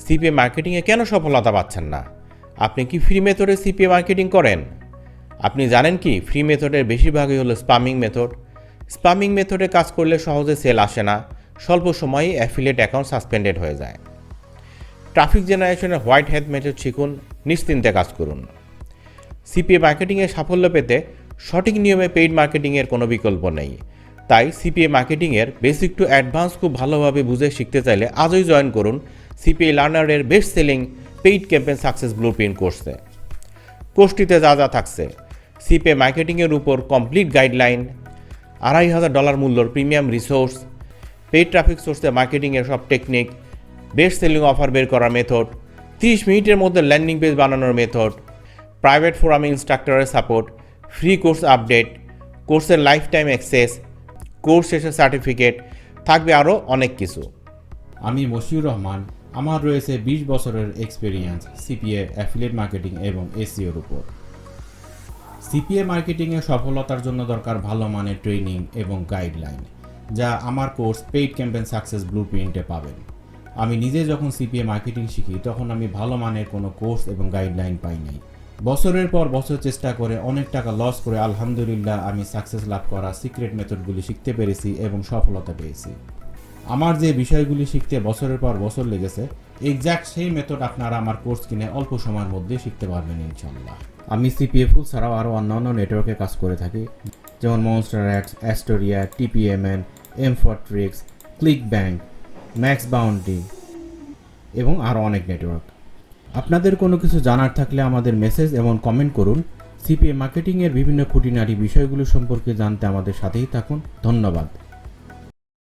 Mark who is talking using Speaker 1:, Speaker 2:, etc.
Speaker 1: CPA মার্কেটিংয়ে কেন সফলতা পাচ্ছেন না? আপনি কি ফ্রি মেথডে সিপিএ মার্কেটিং করেন? আপনি জানেন কি ফ্রি মেথডের বেশিরভাগই হলো স্পামিং মেথড। স্পামিং মেথডে কাজ করলে সহজে সেল আসে না, স্বল্প সময়ে অ্যাফিলিয়েট অ্যাকাউন্ট সাসপেন্ডেড হয়ে যায়। ট্রাফিক জেনারেশনের হোয়াইট হ্যাট মেথড শিখুন, নিশ্চিন্তে কাজ করুন। সিপিএ মার্কেটিংয়ে সাফল্য পেতে সঠিক নিয়মে পেইড মার্কেটিংয়ের কোনো বিকল্প নেই। তাই সিপিএ মার্কেটিংয়ের বেসিক টু অ্যাডভান্স খুব ভালোভাবে বুঝে শিখতে চাইলে আজই জয়েন করুন সিপিএ লার্নারের best selling paid campaign success blueprint কোর্সে। কোর্সটিতে যা যা থাকছে: সিপিএ মার্কেটিংয়ের উপর কমপ্লিট গাইডলাইন, $2,500 মূল্যর প্রিমিয়াম রিসোর্স, পেইড ট্রাফিক সোর্সে মার্কেটিংয়ের সব টেকনিক, বেস্ট সেলিং অফার বের করার মেথড, 30 মিনিটের মধ্যে ল্যান্ডিং পেজ বানানোর মেথড, প্রাইভেট ফোরামে ইনস্ট্রাক্টরের সাপোর্ট, ফ্রি কোর্স আপডেট, কোর্সের লাইফ টাইম অ্যাক্সেস, কোর্স শেষে সার্টিফিকেট, থাকবে আরও অনেক কিছু।
Speaker 2: আমি মশিউর রহমান। আমার রয়েছে 20 বছরের এক্সপিরিয়েন্স সিপিএ, অ্যাফিলিয়েট মার্কেটিং এবং এসইওর উপর। সিপিএ মার্কেটিংয়ে সফলতার জন্য দরকার ভালো মানের ট্রেনিং এবং গাইডলাইন, যা আমার কোর্স পেইড ক্যাম্পেইন সাকসেস ব্লুপ্রিন্টে পাবেন। আমি নিজে যখন সিপিএ মার্কেটিং শিখি তখন আমি ভালো মানের কোনো কোর্স এবং গাইডলাইন পাই নাই। বছরের পর বছর চেষ্টা করে অনেক টাকা লস করে আলহামদুলিল্লাহ আমি সাকসেস লাভ করা সিক্রেট মেথডগুলি শিখতে পেরেছি এবং সফলতা পেয়েছি। আমার যে বিষয়গুলি শিখতে বছরের পর বছর লেগেছে, এক্স্যাক্ট সেই মেথড আপনারা আমার কোর্স কিনে অল্প সময়ের মধ্যে শিখতে পারবেন ইনশাল্লাহ। আমি সিপিএ ফুল ছাড়াও আরও অন্যান্য নেটওয়ার্কে কাজ করে থাকি, যেমন monster X, Astoria, TPMN, M4Tricks, click bank, max bounty এবং আরও অনেক নেটওয়ার্ক। আপনাদের কোনো কিছু জানার থাকলে আমাদের মেসেজ এবং কমেন্ট করুন। সিপিএ মার্কেটিংয়ের বিভিন্ন খুঁটিনাটি বিষয়গুলো সম্পর্কে জানতে আমাদের সাথেই থাকুন। ধন্যবাদ।